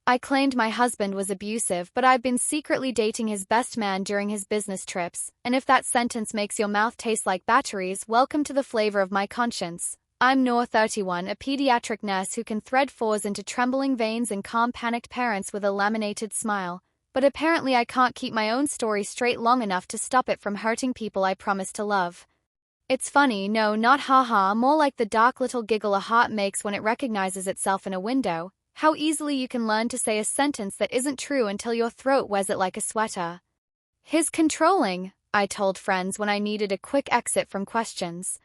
I claimed my husband was abusive, but I've been secretly dating his best man during his business trips, and if that sentence makes your mouth taste like batteries, welcome to the flavor of my conscience. I'm Noor, 31, a pediatric nurse who can thread fours into trembling veins and calm panicked parents with a laminated smile. But apparently I can't keep my own story straight long enough to stop it from hurting people I promise to love. It's funny, no, not haha, more like the dark little giggle a heart makes when it recognizes itself in a window. How easily you can learn to say a sentence that isn't true until your throat wears it like a sweater. He's controlling, I told friends when I needed a quick exit from questions.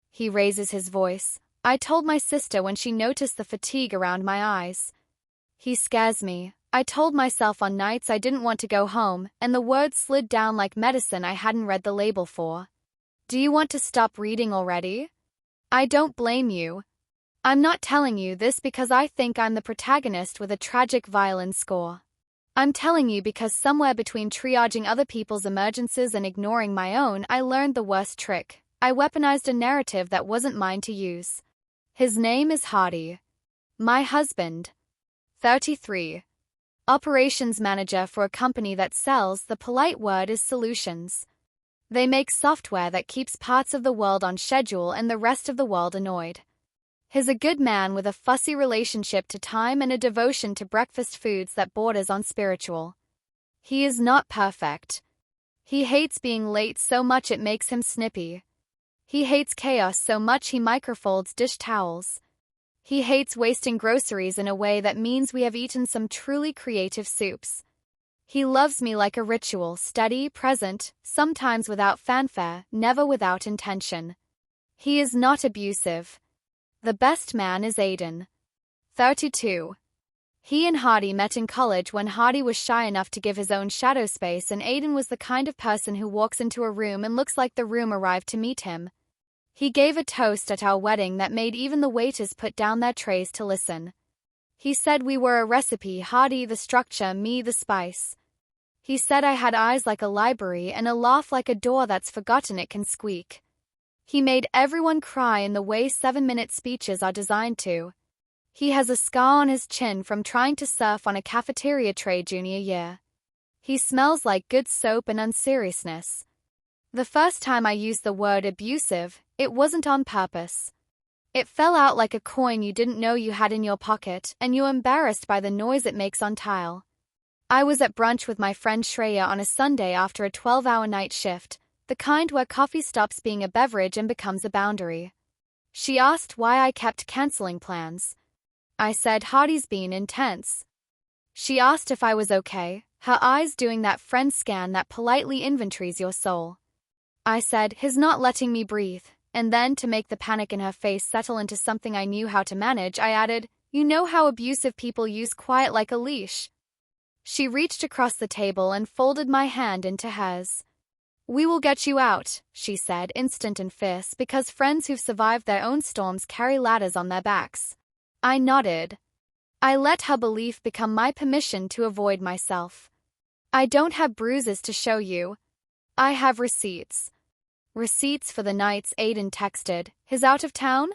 He raises his voice. I told my sister when she noticed the fatigue around my eyes. He scares me. I told myself on nights I didn't want to go home, and the words slid down like medicine I hadn't read the label for. Do you want to stop reading already? I don't blame you. I'm not telling you this because I think I'm the protagonist with a tragic violin score. I'm telling you because somewhere between triaging other people's emergencies and ignoring my own, I learned the worst trick. I weaponized a narrative that wasn't mine to use. His name is Hardy. My husband. 33. Operations manager for a company that sells, the polite word is solutions. They make software that keeps parts of the world on schedule and the rest of the world annoyed. He's a good man with a fussy relationship to time and a devotion to breakfast foods that borders on spiritual. He is not perfect. He hates being late so much it makes him snippy. He hates chaos so much he microfolds dish towels. He hates wasting groceries in a way that means we have eaten some truly creative soups. He loves me like a ritual, steady, present, sometimes without fanfare, never without intention. He is not abusive. The best man is Aiden. 32. He and Hardy met in college when Hardy was shy enough to give his own shadow space, and Aiden was the kind of person who walks into a room and looks like the room arrived to meet him. He gave a toast at our wedding that made even the waiters put down their trays to listen. He said we were a recipe, Hardy the structure, me the spice. He said I had eyes like a library and a laugh like a door that's forgotten it can squeak. He made everyone cry in the way 7-minute speeches are designed to. He has a scar on his chin from trying to surf on a cafeteria tray junior year. He smells like good soap and unseriousness. The first time I used the word abusive, it wasn't on purpose. It fell out like a coin you didn't know you had in your pocket, and you were embarrassed by the noise it makes on tile. I was at brunch with my friend Shreya on a Sunday after a 12-hour night shift, the kind where coffee stops being a beverage and becomes a boundary. She asked why I kept canceling plans. I said Hardy's been intense. She asked if I was okay, her eyes doing that friend scan that politely inventories your soul. I said, he's not letting me breathe, and then to make the panic in her face settle into something I knew how to manage, I added, you know how abusive people use quiet like a leash. She reached across the table and folded my hand into hers. We will get you out, she said, instant and fierce, because friends who've survived their own storms carry ladders on their backs. I nodded. I let her belief become my permission to avoid myself. I don't have bruises to show you. I have receipts. Receipts for the nights Aiden texted. His out of town?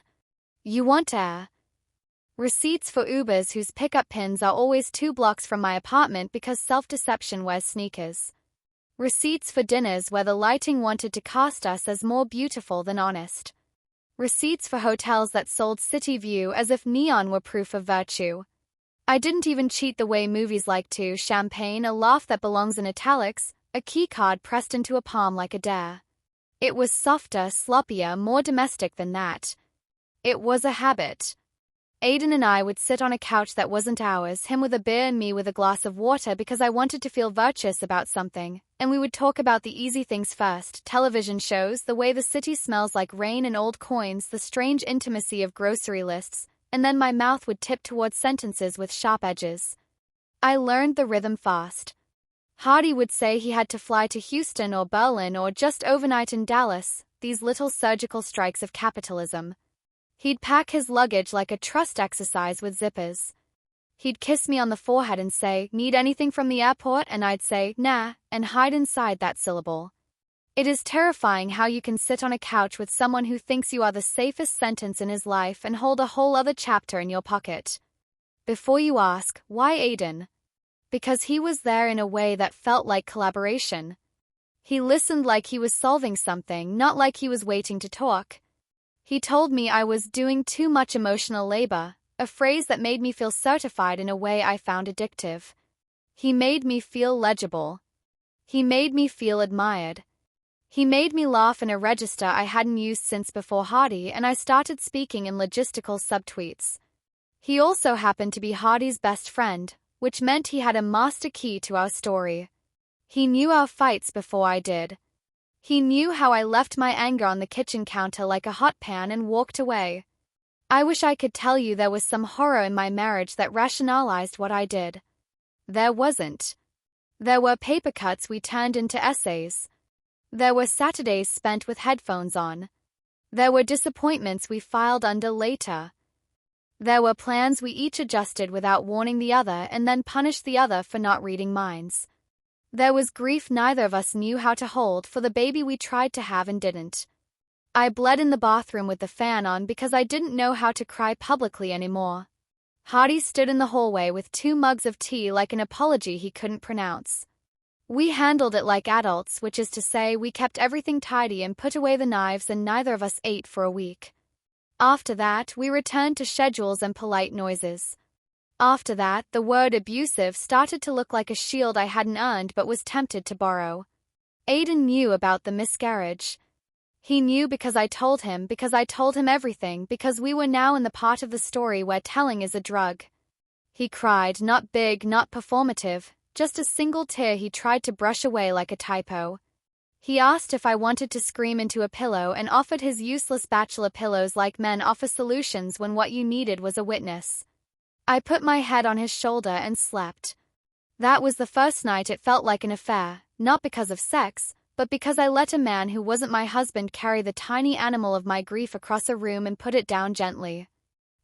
You want air? Receipts for Ubers whose pickup pins are always 2 blocks from my apartment because self-deception wears sneakers. Receipts for dinners where the lighting wanted to cast us as more beautiful than honest. Receipts for hotels that sold city view as if neon were proof of virtue. I didn't even cheat the way movies like to, champagne, a laugh that belongs in italics, a keycard pressed into a palm like a dare. It was softer, sloppier, more domestic than that. It was a habit. Aiden and I would sit on a couch that wasn't ours, him with a beer and me with a glass of water because I wanted to feel virtuous about something, and we would talk about the easy things first, television shows, the way the city smells like rain and old coins, the strange intimacy of grocery lists, and then my mouth would tip towards sentences with sharp edges. I learned the rhythm fast. Hardy would say he had to fly to Houston or Berlin or just overnight in Dallas, these little surgical strikes of capitalism. He'd pack his luggage like a trust exercise with zippers. He'd kiss me on the forehead and say, "Need anything from the airport?" And I'd say, "Nah," and hide inside that syllable. It is terrifying how you can sit on a couch with someone who thinks you are the safest sentence in his life and hold a whole other chapter in your pocket. Before you ask, why Aiden? Because he was there in a way that felt like collaboration. He listened like he was solving something, not like he was waiting to talk. He told me I was doing too much emotional labor, a phrase that made me feel certified in a way I found addictive. He made me feel legible. He made me feel admired. He made me laugh in a register I hadn't used since before Hardy, and I started speaking in logistical subtweets. He also happened to be Hardy's best friend, which meant he had a master key to our story. He knew our fights before I did. He knew how I left my anger on the kitchen counter like a hot pan and walked away. I wish I could tell you there was some horror in my marriage that rationalized what I did. There wasn't. There were paper cuts we turned into essays. There were Saturdays spent with headphones on. There were disappointments we filed under later. There were plans we each adjusted without warning the other and then punished the other for not reading minds. There was grief neither of us knew how to hold for the baby we tried to have and didn't. I bled in the bathroom with the fan on because I didn't know how to cry publicly anymore. Hardy stood in the hallway with 2 mugs of tea like an apology he couldn't pronounce. We handled it like adults, which is to say we kept everything tidy and put away the knives, and neither of us ate for a week. After that, we returned to schedules and polite noises. After that, the word abusive started to look like a shield I hadn't earned but was tempted to borrow. Aiden knew about the miscarriage. He knew because I told him everything, because we were now in the part of the story where telling is a drug. He cried, not big, not performative, just a single tear he tried to brush away like a typo. He asked if I wanted to scream into a pillow and offered his useless bachelor pillows like men offer solutions when what you needed was a witness. I put my head on his shoulder and slept. That was the first night it felt like an affair, not because of sex, but because I let a man who wasn't my husband carry the tiny animal of my grief across a room and put it down gently.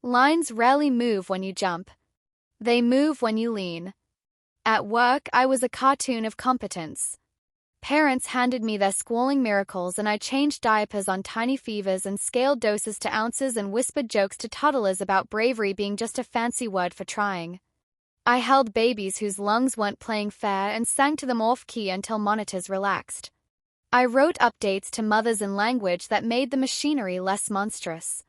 Lines rarely move when you jump. They move when you lean. At work, I was a cartoon of competence. Parents handed me their squalling miracles and I changed diapers on tiny fevers and scaled doses to ounces and whispered jokes to toddlers about bravery being just a fancy word for trying. I held babies whose lungs weren't playing fair and sang to them off-key until monitors relaxed. I wrote updates to mothers in language that made the machinery less monstrous.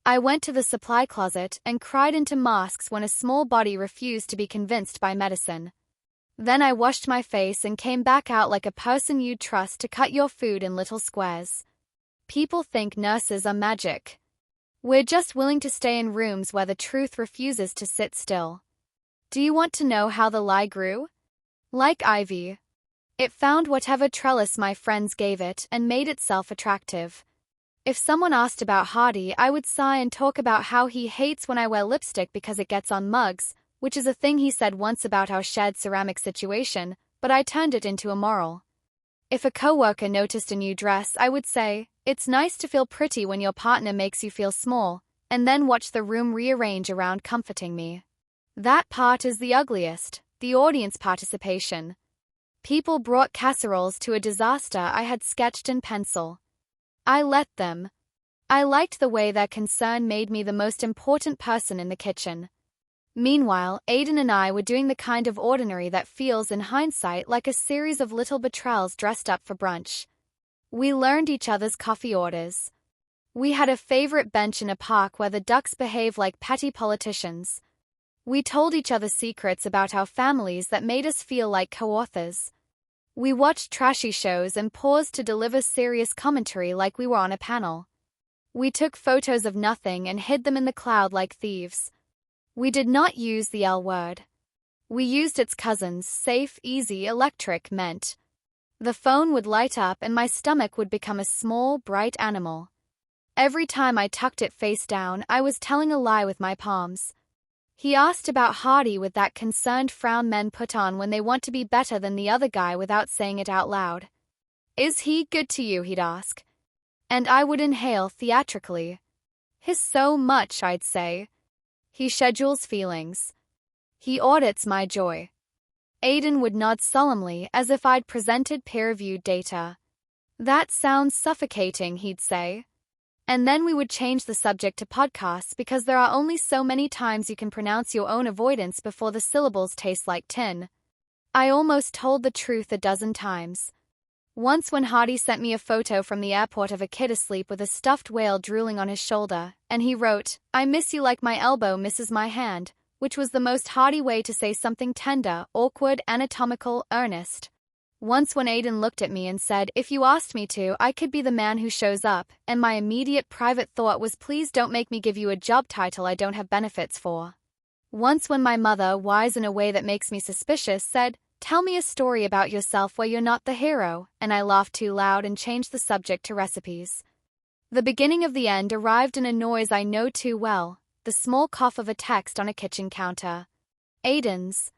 I went to the supply closet and cried into masks when a small body refused to be convinced by medicine. Then I washed my face and came back out like a person you'd trust to cut your food in little squares. People think nurses are magic. We're just willing to stay in rooms where the truth refuses to sit still. Do you want to know how the lie grew? Like ivy. It found whatever trellis my friends gave it and made itself attractive. If someone asked about Hardy, I would sigh and talk about how he hates when I wear lipstick because it gets on mugs, which is a thing he said once about our shared ceramic situation, but I turned it into a moral. If a coworker noticed a new dress, I would say, "It's nice to feel pretty when your partner makes you feel small," and then watch the room rearrange around comforting me. That part is the ugliest, the audience participation. People brought casseroles to a disaster I had sketched in pencil. I let them. I liked the way their concern made me the most important person in the kitchen. Meanwhile, Aiden and I were doing the kind of ordinary that feels, in hindsight, like a series of little betrayals dressed up for brunch. We learned each other's coffee orders. We had a favorite bench in a park where the ducks behave like petty politicians. We told each other secrets about our families that made us feel like co-authors. We watched trashy shows and paused to deliver serious commentary like we were on a panel. We took photos of nothing and hid them in the cloud like thieves. We did not use the L word. We used its cousins, safe, easy, electric, meant. The phone would light up and my stomach would become a small, bright animal. Every time I tucked it face down, I was telling a lie with my palms. He asked about Hardy with that concerned frown men put on when they want to be better than the other guy without saying it out loud. "Is he good to you?" he'd ask. And I would inhale theatrically. "His so much," I'd say. He schedules feelings. He audits my joy. Aiden would nod solemnly as if I'd presented peer-reviewed data. "That sounds suffocating," he'd say. And then we would change the subject to podcasts because there are only so many times you can pronounce your own avoidance before the syllables taste like tin. I almost told the truth a dozen times. Once when Hardy sent me a photo from the airport of a kid asleep with a stuffed whale drooling on his shoulder, and he wrote, "I miss you like my elbow misses my hand," which was the most Hardy way to say something tender, awkward, anatomical, earnest. Once when Aiden looked at me and said, "If you asked me to, I could be the man who shows up," and my immediate private thought was, please don't make me give you a job title I don't have benefits for. Once when my mother, wise in a way that makes me suspicious, said, "Tell me a story about yourself where you're not the hero," and I laughed too loud and changed the subject to recipes. The beginning of the end arrived in a noise I know too well, the small cough of a text on a kitchen counter. Aiden's.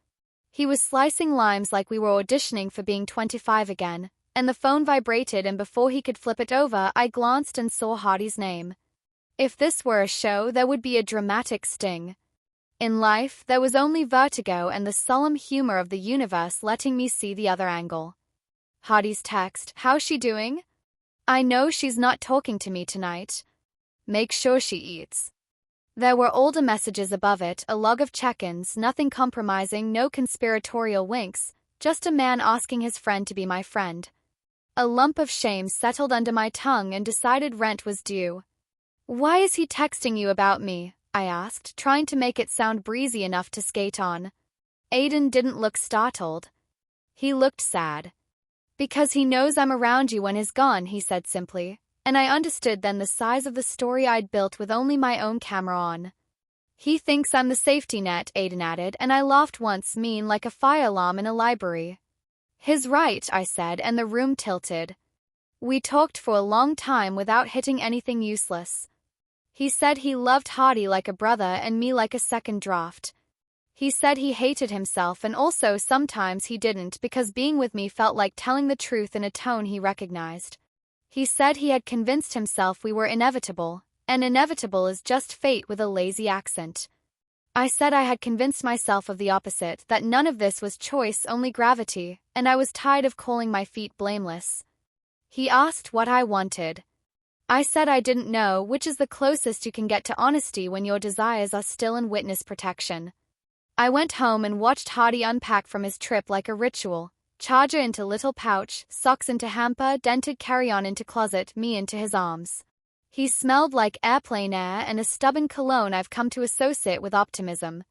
He was slicing limes like we were auditioning for being 25 again, and the phone vibrated, and before he could flip it over, I glanced and saw Hardy's name. If this were a show, there would be a dramatic sting. In life, there was only vertigo and the solemn humor of the universe letting me see the other angle. Hardy's text, "How's she doing? I know she's not talking to me tonight. Make sure she eats." There were older messages above it, a log of check-ins, nothing compromising, no conspiratorial winks, just a man asking his friend to be my friend. A lump of shame settled under my tongue and decided rent was due. "Why is he texting you about me?" I asked, trying to make it sound breezy enough to skate on. Aiden didn't look startled. He looked sad. "Because he knows I'm around you when he's gone," he said simply. And I understood then the size of the story I'd built with only my own camera on. "He thinks I'm the safety net," Aiden added, and I laughed once, mean like a fire alarm in a library. "He's right," I said, and the room tilted. We talked for a long time without hitting anything useless. He said he loved Hardy like a brother and me like a second draft. He said he hated himself and also sometimes he didn't because being with me felt like telling the truth in a tone he recognized. He said he had convinced himself we were inevitable, and inevitable is just fate with a lazy accent. I said I had convinced myself of the opposite, that none of this was choice, only gravity, and I was tired of calling my feet blameless. He asked what I wanted. I said I didn't know, which is the closest you can get to honesty when your desires are still in witness protection. I went home and watched Hardy unpack from his trip like a ritual. Charger into little pouch, socks into hamper, dented carry-on into closet, me into his arms. He smelled like airplane air and a stubborn cologne I've come to associate with optimism.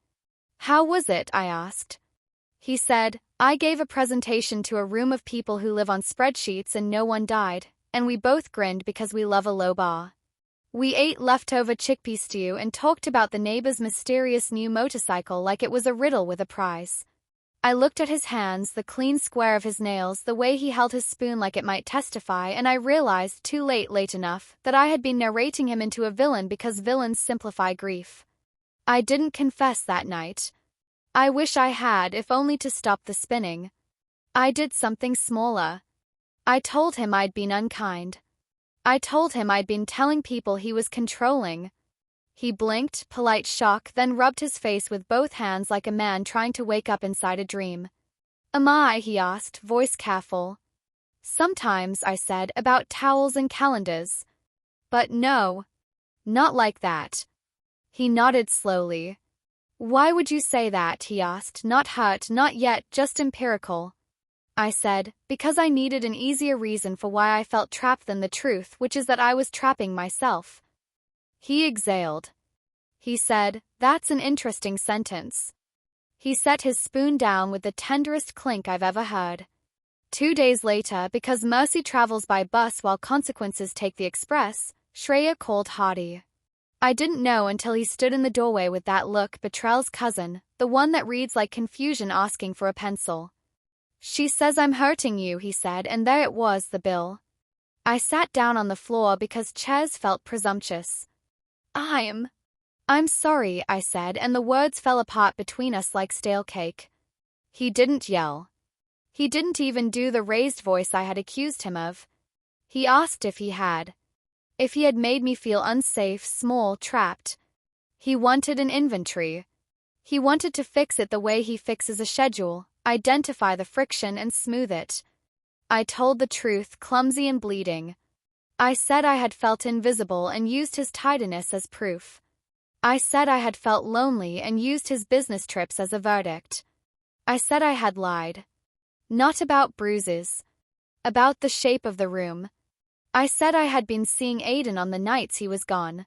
"How was it?" I asked. He said, "I gave a presentation to a room of people who live on spreadsheets and no one died, and we both grinned because we love a low bar. We ate leftover chickpea stew and talked about the neighbor's mysterious new motorcycle like it was a riddle with a prize." I looked at his hands, the clean square of his nails, the way he held his spoon like it might testify, and I realized, too late enough, that I had been narrating him into a villain because villains simplify grief. I didn't confess that night. I wish I had, if only to stop the spinning. I did something smaller. I told him I'd been unkind. I told him I'd been telling people he was controlling. He blinked, polite shock, then rubbed his face with both hands like a man trying to wake up inside a dream. "Am I?" he asked, voice careful. "Sometimes," I said, "about towels and calendars. But no. Not like that." He nodded slowly. "Why would you say that?" he asked, not hurt, not yet, just empirical. I said, "Because I needed an easier reason for why I felt trapped than the truth, which is that I was trapping myself." He exhaled. He said, "That's an interesting sentence." He set his spoon down with the tenderest clink I've ever heard. 2 days later, because mercy travels by bus while consequences take the express, Shreya called Hardy. I didn't know until he stood in the doorway with that look, Betrell's cousin, the one that reads like confusion asking for a pencil. "She says I'm hurting you," he said, and there it was, the bill. I sat down on the floor because chairs felt presumptuous. I'm sorry," I said, and the words fell apart between us like stale cake. He didn't yell. He didn't even do the raised voice I had accused him of. He asked if he had. If he had made me feel unsafe, small, trapped. He wanted an inventory. He wanted to fix it the way he fixes a schedule, identify the friction and smooth it. I told the truth, clumsy and bleeding. I said I had felt invisible and used his tidiness as proof. I said I had felt lonely and used his business trips as a verdict. I said I had lied. Not about bruises. About the shape of the room. I said I had been seeing Aiden on the nights he was gone.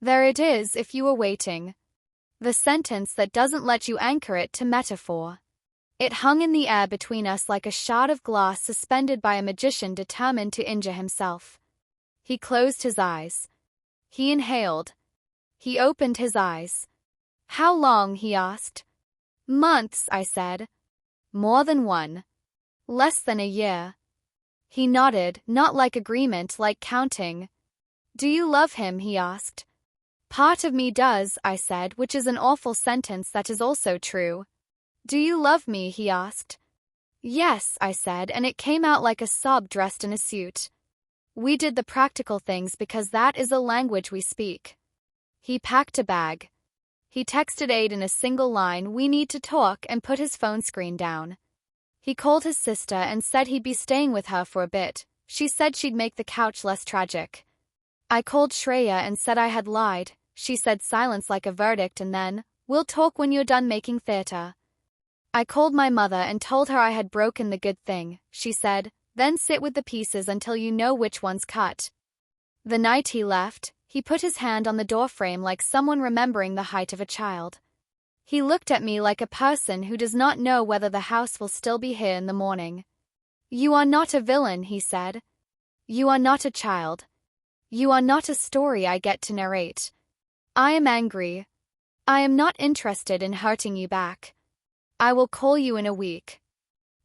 There it is if you were waiting. The sentence that doesn't let you anchor it to metaphor. It hung in the air between us like a shard of glass suspended by a magician determined to injure himself. He closed his eyes. He inhaled. He opened his eyes. How long? He asked. Months, I said. More than one. Less than a year. He nodded, not like agreement, like counting. Do you love him? He asked. Part of me does, I said, which is an awful sentence that is also true. Do you love me? He asked. Yes, I said, and it came out like a sob dressed in a suit. We did the practical things because that is a language we speak. He packed a bag. He texted Aiden a single line, "We need to talk," and put his phone screen down. He called his sister and said he'd be staying with her for a bit. She said she'd make the couch less tragic. I called Shreya and said I had lied. She said silence like a verdict and then, "We'll talk when you're done making theater." I called my mother and told her I had broken the good thing. She said, "Then sit with the pieces until you know which one's cut." The night he left, he put his hand on the doorframe like someone remembering the height of a child. He looked at me like a person who does not know whether the house will still be here in the morning. "You are not a villain," he said. "You are not a child. You are not a story I get to narrate. I am angry. I am not interested in hurting you back. I will call you in a week."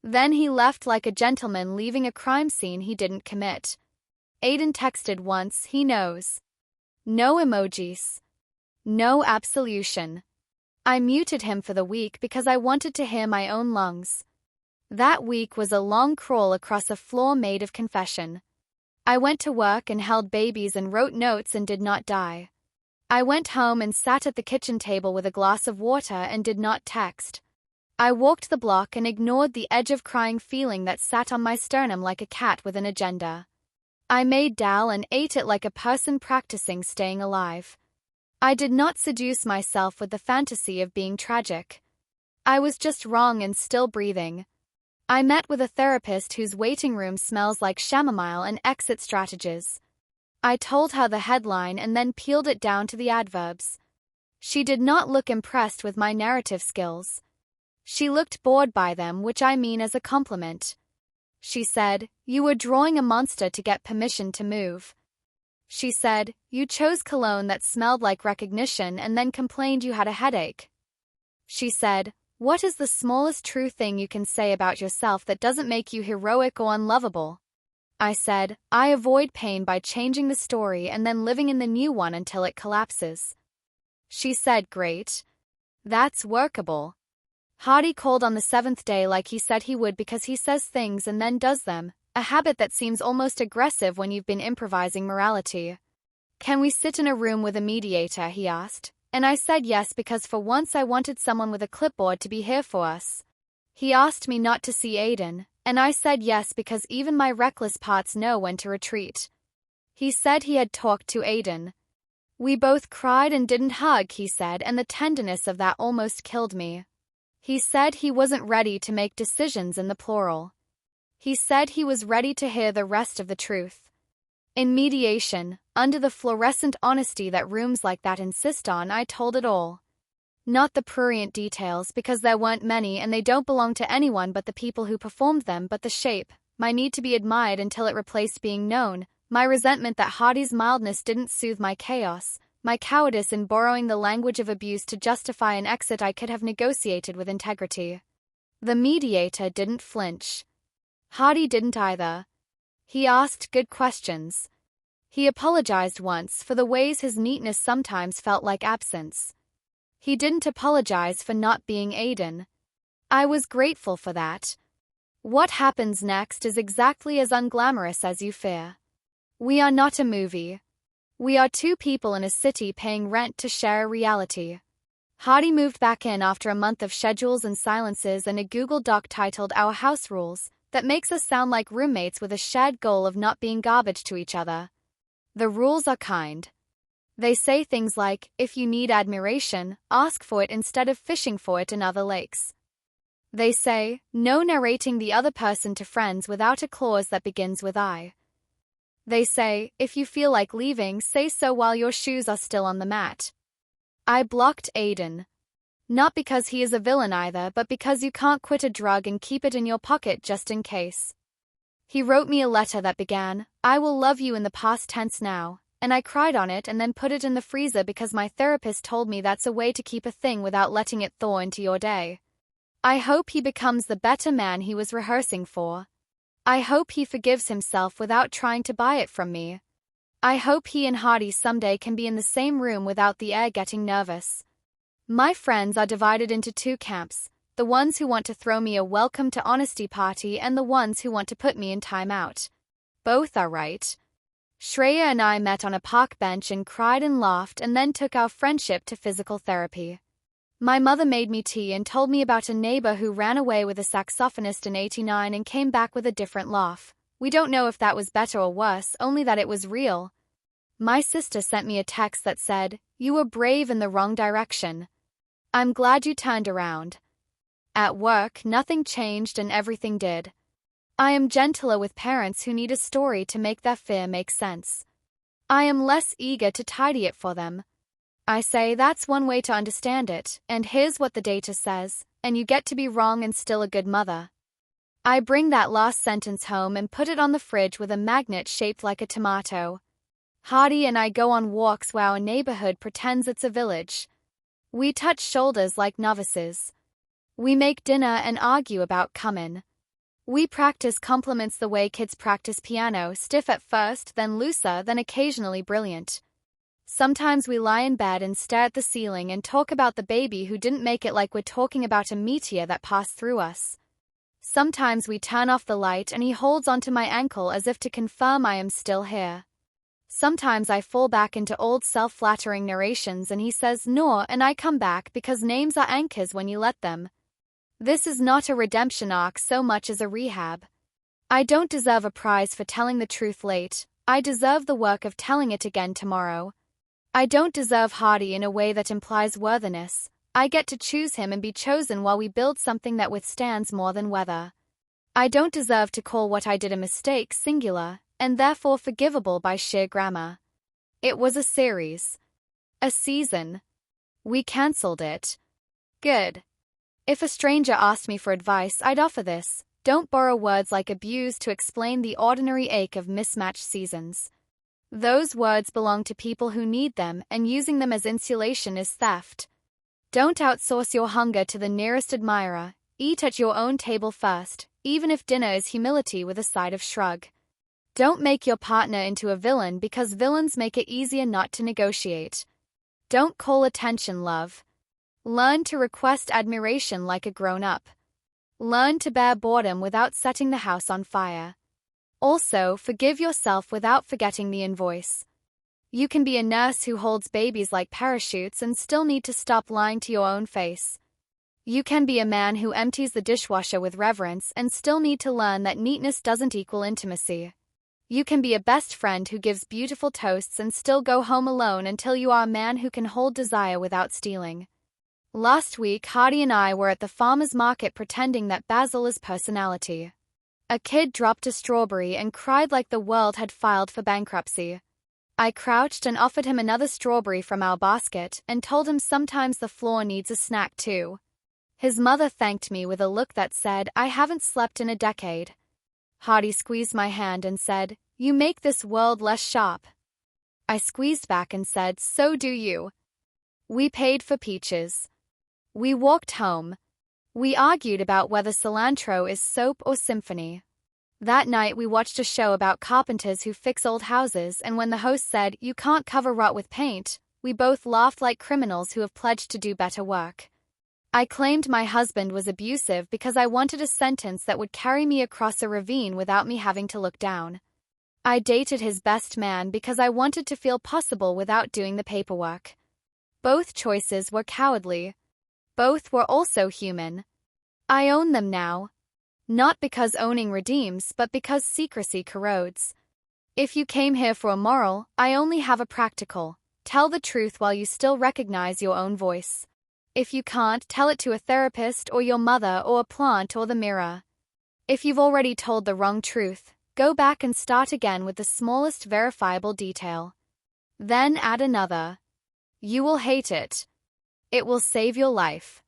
Then he left like a gentleman leaving a crime scene he didn't commit. Aiden texted once, "He knows." No emojis. No absolution. I muted him for the week because I wanted to hear my own lungs. That week was a long crawl across a floor made of confession. I went to work and held babies and wrote notes and did not die. I went home and sat at the kitchen table with a glass of water and did not text. I walked the block and ignored the edge of crying feeling that sat on my sternum like a cat with an agenda. I made dal and ate it like a person practicing staying alive. I did not seduce myself with the fantasy of being tragic. I was just wrong and still breathing. I met with a therapist whose waiting room smells like chamomile and exit strategies. I told her the headline and then peeled it down to the adverbs. She did not look impressed with my narrative skills. She looked bored by them, which I mean as a compliment. She said, "You were drawing a monster to get permission to move." She said, "You chose cologne that smelled like recognition and then complained you had a headache." She said, "What is the smallest true thing you can say about yourself that doesn't make you heroic or unlovable?" I said, "I avoid pain by changing the story and then living in the new one until it collapses." She said, "Great. That's workable." Hardy called on the 7th day like he said he would because he says things and then does them, a habit that seems almost aggressive when you've been improvising morality. "Can we sit in a room with a mediator?" he asked, and I said yes because for once I wanted someone with a clipboard to be here for us. He asked me not to see Aiden, and I said yes because even my reckless parts know when to retreat. He said he had talked to Aiden. "We both cried and didn't hug," he said, and the tenderness of that almost killed me. He said he wasn't ready to make decisions in the plural. He said he was ready to hear the rest of the truth. In mediation, under the fluorescent honesty that rooms like that insist on, I told it all. Not the prurient details because there weren't many and they don't belong to anyone but the people who performed them, but the shape, my need to be admired until it replaced being known, my resentment that Hardy's mildness didn't soothe my chaos, my cowardice in borrowing the language of abuse to justify an exit I could have negotiated with integrity. The mediator didn't flinch. Hardy didn't either. He asked good questions. He apologized once for the ways his neatness sometimes felt like absence. He didn't apologize for not being Aiden. I was grateful for that. What happens next is exactly as unglamorous as you fear. We are not a movie. We are two people in a city paying rent to share a reality. Hardy moved back in after a month of schedules and silences and a Google Doc titled Our House Rules that makes us sound like roommates with a shared goal of not being garbage to each other. The rules are kind. They say things like, if you need admiration, ask for it instead of fishing for it in other lakes. They say, no narrating the other person to friends without a clause that begins with I. They say, if you feel like leaving, say so while your shoes are still on the mat. I blocked Aiden. Not because he is a villain either, but because you can't quit a drug and keep it in your pocket just in case. He wrote me a letter that began, I will love you in the past tense now, and I cried on it and then put it in the freezer because my therapist told me that's a way to keep a thing without letting it thaw into your day. I hope he becomes the better man he was rehearsing for. I hope he forgives himself without trying to buy it from me. I hope he and Hardy someday can be in the same room without the air getting nervous. My friends are divided into two camps, the ones who want to throw me a welcome to honesty party and the ones who want to put me in timeout. Both are right. Shreya and I met on a park bench and cried and laughed and then took our friendship to physical therapy. My mother made me tea and told me about a neighbor who ran away with a saxophonist in '89 and came back with a different laugh. We don't know if that was better or worse, only that it was real. My sister sent me a text that said, you were brave in the wrong direction. I'm glad you turned around. At work, nothing changed and everything did. I am gentler with parents who need a story to make their fear make sense. I am less eager to tidy it for them. I say that's one way to understand it, and here's what the data says, and you get to be wrong and still a good mother. I bring that last sentence home and put it on the fridge with a magnet shaped like a tomato. Hardy and I go on walks where our neighborhood pretends it's a village. We touch shoulders like novices. We make dinner and argue about comin'. We practice compliments the way kids practice piano, stiff at first, then looser, then occasionally brilliant. Sometimes we lie in bed and stare at the ceiling and talk about the baby who didn't make it like we're talking about a meteor that passed through us. Sometimes we turn off the light and he holds onto my ankle as if to confirm I am still here. Sometimes I fall back into old self-flattering narrations and he says no and I come back because names are anchors when you let them. This is not a redemption arc so much as a rehab. I don't deserve a prize for telling the truth late. I deserve the work of telling it again tomorrow. I don't deserve Hardy in a way that implies worthiness. I get to choose him and be chosen while we build something that withstands more than weather. I don't deserve to call what I did a mistake singular, and therefore forgivable by sheer grammar. It was a series. A season. We cancelled it. Good. If a stranger asked me for advice, I'd offer this. Don't borrow words like abuse to explain the ordinary ache of mismatched seasons. Those words belong to people who need them, and using them as insulation is theft. Don't outsource your hunger to the nearest admirer. Eat at your own table first, even if dinner is humility with a side of shrug. Don't make your partner into a villain because villains make it easier not to negotiate. Don't call attention love. Learn to request admiration like a grown-up. Learn to bear boredom without setting the house on fire. Also, forgive yourself without forgetting the invoice. You can be a nurse who holds babies like parachutes and still need to stop lying to your own face. You can be a man who empties the dishwasher with reverence and still need to learn that neatness doesn't equal intimacy. You can be a best friend who gives beautiful toasts and still go home alone until you are a man who can hold desire without stealing. Last week, Hardy and I were at the farmer's market pretending that Basil is personality. A kid dropped a strawberry and cried like the world had filed for bankruptcy. I crouched and offered him another strawberry from our basket and told him sometimes the floor needs a snack too. His mother thanked me with a look that said, I haven't slept in a decade. Hardy squeezed my hand and said, you make this world less sharp. I squeezed back and said, so do you. We paid for peaches. We walked home. We argued about whether cilantro is soap or symphony. That night we watched a show about carpenters who fix old houses, and when the host said, you can't cover rot with paint, we both laughed like criminals who have pledged to do better work. I claimed my husband was abusive because I wanted a sentence that would carry me across a ravine without me having to look down. I dated his best man because I wanted to feel possible without doing the paperwork. Both choices were cowardly. Both were also human. I own them now. Not because owning redeems, but because secrecy corrodes. If you came here for a moral, I only have a practical. Tell the truth while you still recognize your own voice. If you can't, tell it to a therapist or your mother or a plant or the mirror. If you've already told the wrong truth, go back and start again with the smallest verifiable detail. Then add another. You will hate it. It will save your life.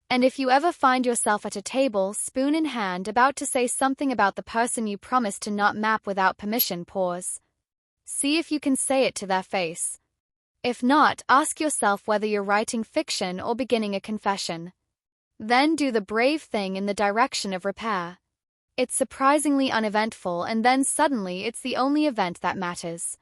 And if you ever find yourself at a table, spoon in hand, about to say something about the person you promised to not map without permission, pause. See if you can say it to their face. If not, ask yourself whether you're writing fiction or beginning a confession. Then do the brave thing in the direction of repair. It's surprisingly uneventful, and then suddenly it's the only event that matters.